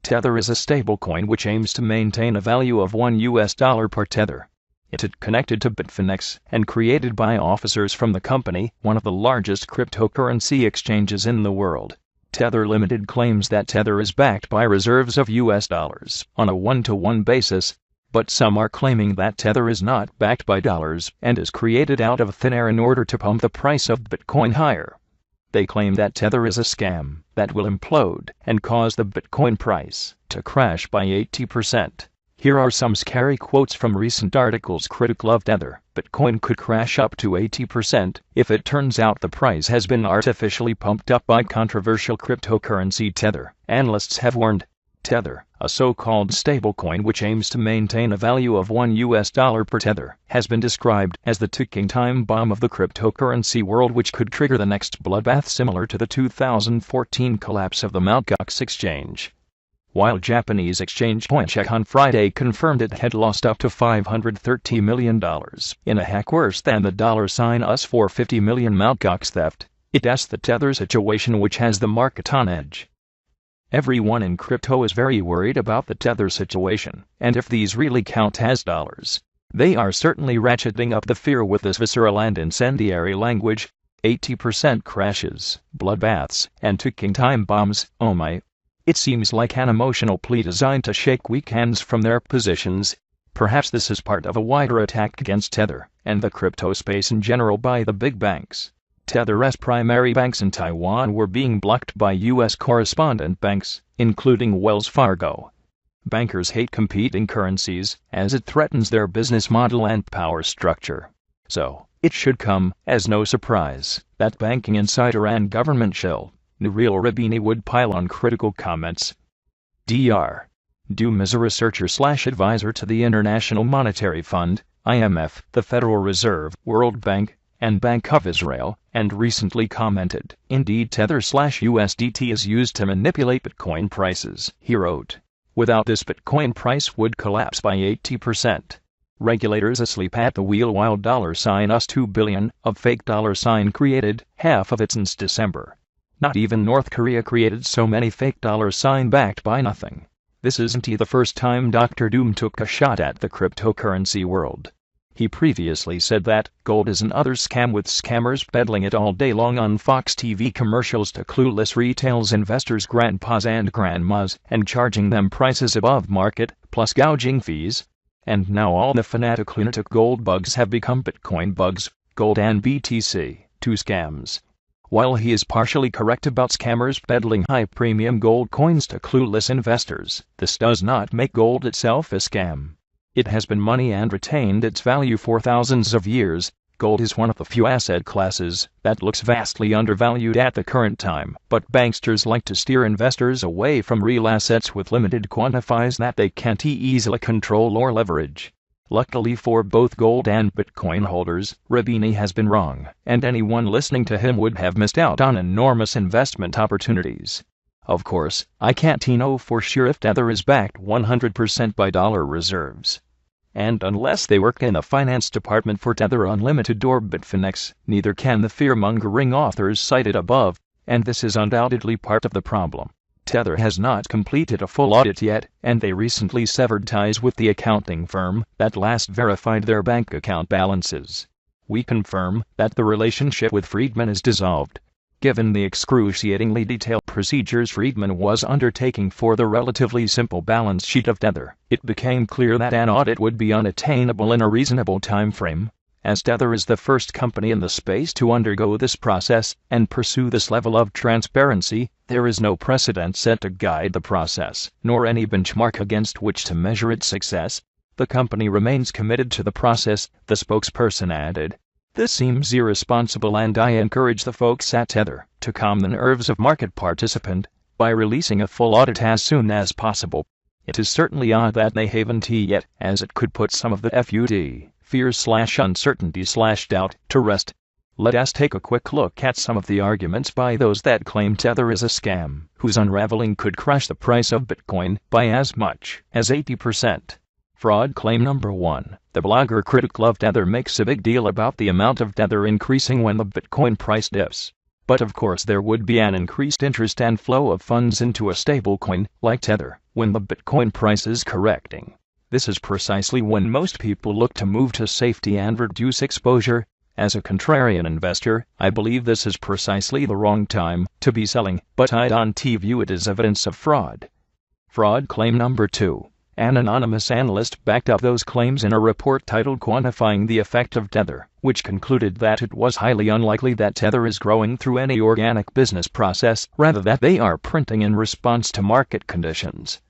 Tether is a stablecoin which aims to maintain a value of $1 per Tether. It is connected to Bitfinex and created by officers from the company, one of the largest cryptocurrency exchanges in the world. Tether Limited claims that Tether is backed by reserves of US dollars on a one-to-one basis, but some are claiming that Tether is not backed by dollars and is created out of thin air in order to pump the price of Bitcoin higher. They claim that Tether is a scam that will implode and cause the Bitcoin price to crash by 80%. Here are some scary quotes from recent articles critical of Tether. Bitcoin could crash up to 80% if it turns out the price has been artificially pumped up by controversial cryptocurrency Tether. Analysts have warned. Tether, a so-called stablecoin which aims to maintain a value of $1 per Tether, has been described as the ticking time bomb of the cryptocurrency world, which could trigger the next bloodbath similar to the 2014 collapse of the Mt. Gox exchange. While Japanese exchange CoinCheck on Friday confirmed it had lost up to $530 million in a hack worse than the $us $450 million Mt. Gox theft, it asked the Tether situation which has the market on edge. Everyone in crypto is very worried about the Tether situation, and if these really count as dollars, they are certainly ratcheting up the fear with this visceral and incendiary language. 80% crashes, bloodbaths, and ticking time bombs, oh my. It seems like an emotional plea designed to shake weak hands from their positions. Perhaps this is part of a wider attack against Tether and the crypto space in general by the big banks. Tether's primary banks in Taiwan were being blocked by U.S. correspondent banks, including Wells Fargo. Bankers hate competing currencies, as it threatens their business model and power structure. So, it should come as no surprise that banking insider and government shill Nouriel Roubini would pile on critical comments. Dr. Doom is a researcher/advisor to the International Monetary Fund, IMF, the Federal Reserve, World Bank, and Bank of Israel, and recently commented, "Indeed, Tether/USDT is used to manipulate Bitcoin prices," he wrote. "Without this, Bitcoin price would collapse by 80%. Regulators asleep at the wheel while $us $2 billion of fake $ created, half of it since December. Not even North Korea created so many fake $ backed by nothing." This isn't the first time Dr. Doom took a shot at the cryptocurrency world. He previously said that gold is another scam, with scammers peddling it all day long on Fox TV commercials to clueless retail investors, grandpas and grandmas, and charging them prices above market, plus gouging fees. And now all the fanatical lunatic gold bugs have become Bitcoin bugs, gold and BTC, two scams. While he is partially correct about scammers peddling high-premium gold coins to clueless investors, this does not make gold itself a scam. It has been money and retained its value for thousands of years. Gold is one of the few asset classes that looks vastly undervalued at the current time, but banksters like to steer investors away from real assets with limited quantifies that they can't easily control or leverage. Luckily for both gold and Bitcoin holders, Roubini has been wrong, and anyone listening to him would have missed out on enormous investment opportunities. Of course, I can't know for sure if Tether is backed 100% by dollar reserves. And unless they work in the finance department for Tether Unlimited or Bitfinex, neither can the fear-mongering authors cited above, and this is undoubtedly part of the problem. Tether has not completed a full audit yet, and they recently severed ties with the accounting firm that last verified their bank account balances. We confirm that the relationship with Friedman is dissolved. Given the excruciatingly detailed procedures Friedman was undertaking for the relatively simple balance sheet of Tether, it became clear that an audit would be unattainable in a reasonable time frame. As Tether is the first company in the space to undergo this process and pursue this level of transparency, there is no precedent set to guide the process, nor any benchmark against which to measure its success. The company remains committed to the process, the spokesperson added. This seems irresponsible, and I encourage the folks at Tether to calm the nerves of market participants by releasing a full audit as soon as possible. It is certainly odd that they haven't yet, as it could put some of the fear/uncertainty/doubt to rest. Let us take a quick look at some of the arguments by those that claim Tether is a scam, whose unraveling could crash the price of Bitcoin by as much as 80%. Fraud claim number 1. The blogger critical of Tether makes a big deal about the amount of Tether increasing when the Bitcoin price dips. But of course there would be an increased interest and flow of funds into a stablecoin like Tether when the Bitcoin price is correcting. This is precisely when most people look to move to safety and reduce exposure. As a contrarian investor, I believe this is precisely the wrong time to be selling, but I don't view it as evidence of fraud. Fraud claim number 2. An anonymous analyst backed up those claims in a report titled Quantifying the Effect of Tether, which concluded that it was highly unlikely that Tether is growing through any organic business process, rather that they are printing in response to market conditions.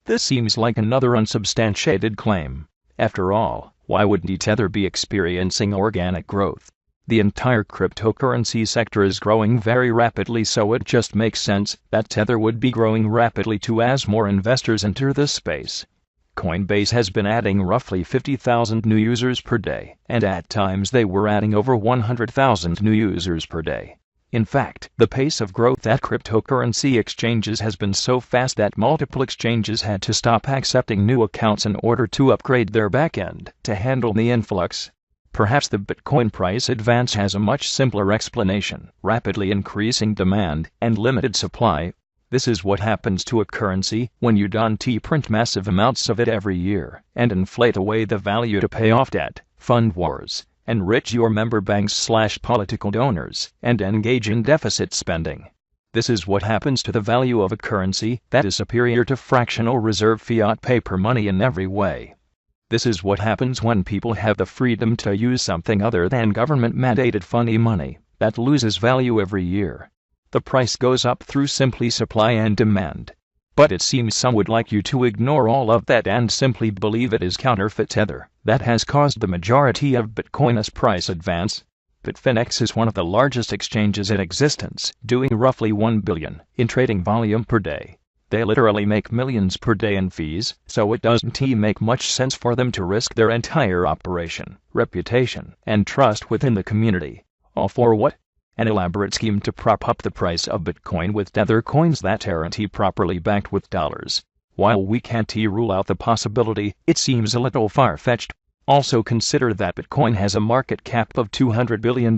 This seems like another unsubstantiated claim. After all, why wouldn't Tether be experiencing organic growth? The entire cryptocurrency sector is growing very rapidly, so it just makes sense that Tether would be growing rapidly too as more investors enter this space. Coinbase has been adding roughly 50,000 new users per day, and at times they were adding over 100,000 new users per day. In fact, the pace of growth at cryptocurrency exchanges has been so fast that multiple exchanges had to stop accepting new accounts in order to upgrade their backend to handle the influx. Perhaps the Bitcoin price advance has a much simpler explanation: rapidly increasing demand and limited supply. This is what happens to a currency when you don't print massive amounts of it every year and inflate away the value to pay off debt, fund wars, enrich your member banks/political donors, and engage in deficit spending. This is what happens to the value of a currency that is superior to fractional reserve fiat paper money in every way. This is what happens when people have the freedom to use something other than government-mandated funny money that loses value every year. The price goes up through simply supply and demand. But it seems some would like you to ignore all of that and simply believe it is counterfeit Tether that has caused the majority of Bitcoin's price advance. Bitfinex is one of the largest exchanges in existence, doing roughly 1 billion in trading volume per day. They literally make millions per day in fees, so it doesn't make much sense for them to risk their entire operation, reputation, and trust within the community. All for what? An elaborate scheme to prop up the price of Bitcoin with Tether coins that aren't properly backed with dollars. While we can't rule out the possibility, it seems a little far-fetched. Also consider that Bitcoin has a market cap of $200 billion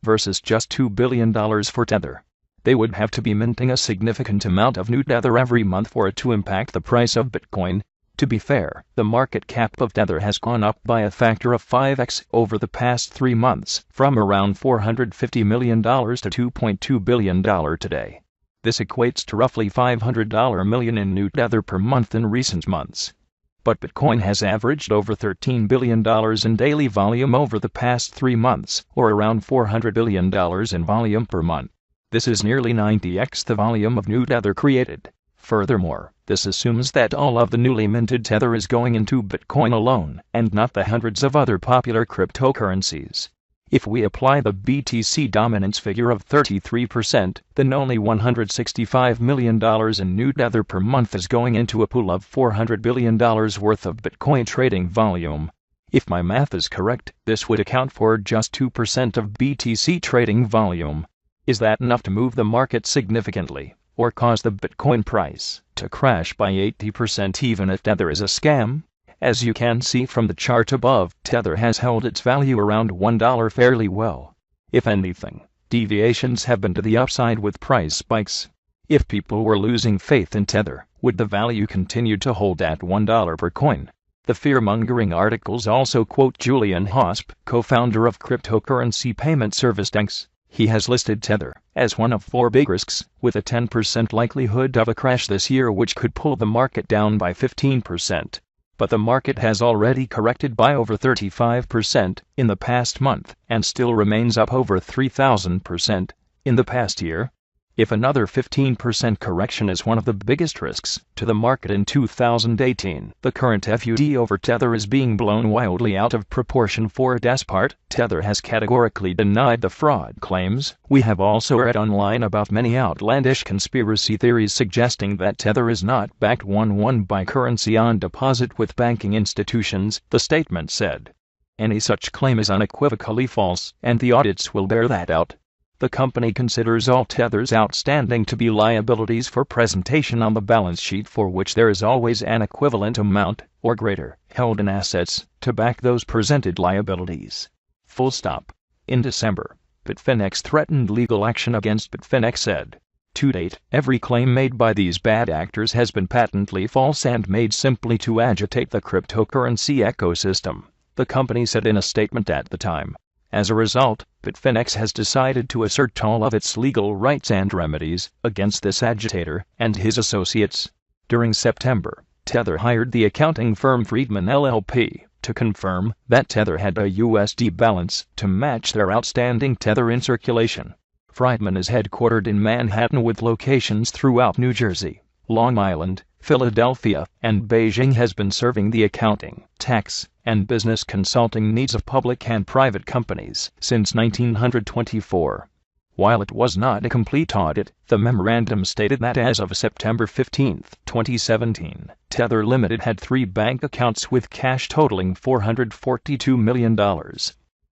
versus just $2 billion for Tether. They would have to be minting a significant amount of new Tether every month for it to impact the price of Bitcoin. To be fair, the market cap of Tether has gone up by a factor of 5x over the past 3 months, from around $450 million to $2.2 billion today. This equates to roughly $500 million in new Tether per month in recent months. But Bitcoin has averaged over $13 billion in daily volume over the past 3 months, or around $400 billion in volume per month. This is nearly 90x the volume of new Tether created. Furthermore, this assumes that all of the newly minted Tether is going into Bitcoin alone, and not the hundreds of other popular cryptocurrencies. If we apply the BTC dominance figure of 33%, then only $165 million in new Tether per month is going into a pool of $400 billion worth of Bitcoin trading volume. If my math is correct, this would account for just 2% of BTC trading volume. Is that enough to move the market significantly, or cause the Bitcoin price to crash by 80% even if Tether is a scam? As you can see from the chart above, Tether has held its value around $1 fairly well. If anything, deviations have been to the upside with price spikes. If people were losing faith in Tether, would the value continue to hold at $1 per coin? The fear-mongering articles also quote Julian Hosp, co-founder of cryptocurrency payment service DEX. He has listed Tether as one of 4 big risks, with a 10% likelihood of a crash this year which could pull the market down by 15%. But the market has already corrected by over 35% in the past month, and still remains up over 3,000% in the past year. If another 15% correction is one of the biggest risks to the market in 2018, the current FUD over Tether is being blown wildly out of proportion. For its part, Tether has categorically denied the fraud claims. We have also read online about many outlandish conspiracy theories suggesting that Tether is not backed one by currency on deposit with banking institutions, the statement said. Any such claim is unequivocally false, and the audits will bear that out. The company considers all Tethers outstanding to be liabilities for presentation on the balance sheet for which there is always an equivalent amount, or greater, held in assets to back those presented liabilities. Full stop. In December, Bitfinex threatened legal action against Bitfinex said. To date, every claim made by these bad actors has been patently false and made simply to agitate the cryptocurrency ecosystem, the company said in a statement at the time. As a result, Bitfinex has decided to assert all of its legal rights and remedies against this agitator and his associates. During September, Tether hired the accounting firm Friedman LLP to confirm that Tether had a USD balance to match their outstanding Tether in circulation. Friedman is headquartered in Manhattan with locations throughout New Jersey, Long Island, Philadelphia, and Beijing. Has been serving the accounting, tax, and business consulting needs of public and private companies since 1924. While it was not a complete audit, the memorandum stated that as of September 15, 2017, Tether Limited had 3 bank accounts with cash totaling $442 million.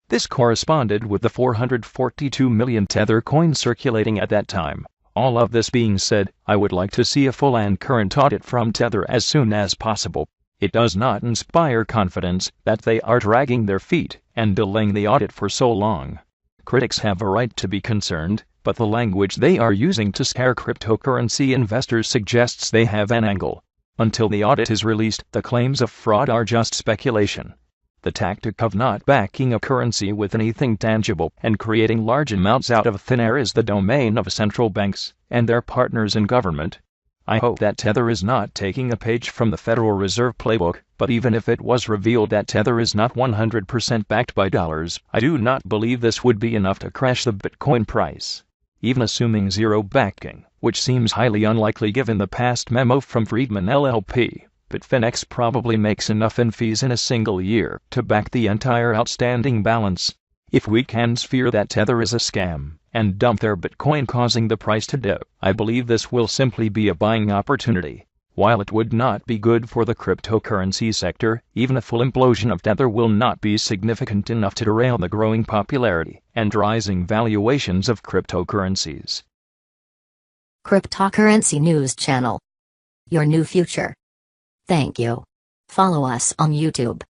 This corresponded with the 442 million Tether coins circulating at that time. All of this being said, I would like to see a full and current audit from Tether as soon as possible. It does not inspire confidence that they are dragging their feet and delaying the audit for so long. Critics have a right to be concerned, but the language they are using to scare cryptocurrency investors suggests they have an angle. Until the audit is released, the claims of fraud are just speculation. The tactic of not backing a currency with anything tangible and creating large amounts out of thin air is the domain of central banks and their partners in government. I hope that Tether is not taking a page from the Federal Reserve playbook, but even if it was revealed that Tether is not 100% backed by dollars, I do not believe this would be enough to crash the Bitcoin price. Even assuming zero backing, which seems highly unlikely given the past memo from Friedman LLP, Bitfinex probably makes enough in fees in a single year to back the entire outstanding balance. If weekends fear that Tether is a scam and dump their Bitcoin causing the price to dip, I believe this will simply be a buying opportunity. While it would not be good for the cryptocurrency sector, even a full implosion of Tether will not be significant enough to derail the growing popularity and rising valuations of cryptocurrencies. Cryptocurrency News Channel. Your new future. Thank you. Follow us on YouTube.